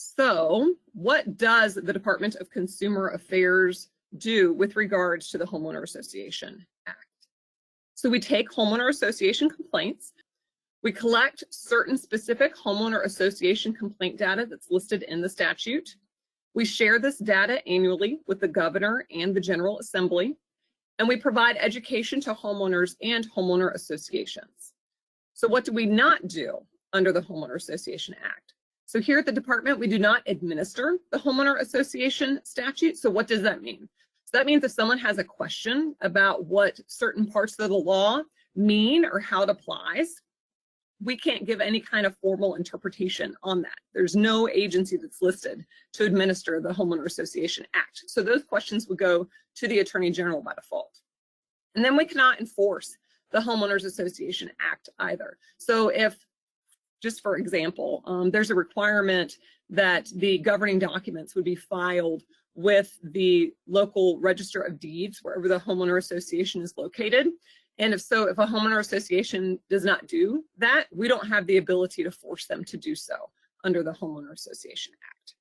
So what does the Department of Consumer Affairs do with regards to the Homeowner Association Act? So we take homeowner association complaints, we collect certain specific homeowner association complaint data that's listed in the statute. We share this data annually with the governor and the General Assembly, and we provide education to homeowners and homeowner associations. So what do we not do under the Homeowner Association Act? So here at the department, we do not administer the Homeowner Association statute. So what does that mean? So that means if someone has a question about what certain parts of the law mean or how it applies, we can't give any kind of formal interpretation on that. There's no agency that's listed to administer the Homeowner Association Act. So those questions would go to the Attorney General by default. And then we cannot enforce the Homeowners Association Act either. So if, just for example, there's a requirement that the governing documents would be filed with the local register of deeds wherever the homeowner association is located. And if so, if a homeowner association does not do that, we don't have the ability to force them to do so under the Homeowner Association Act.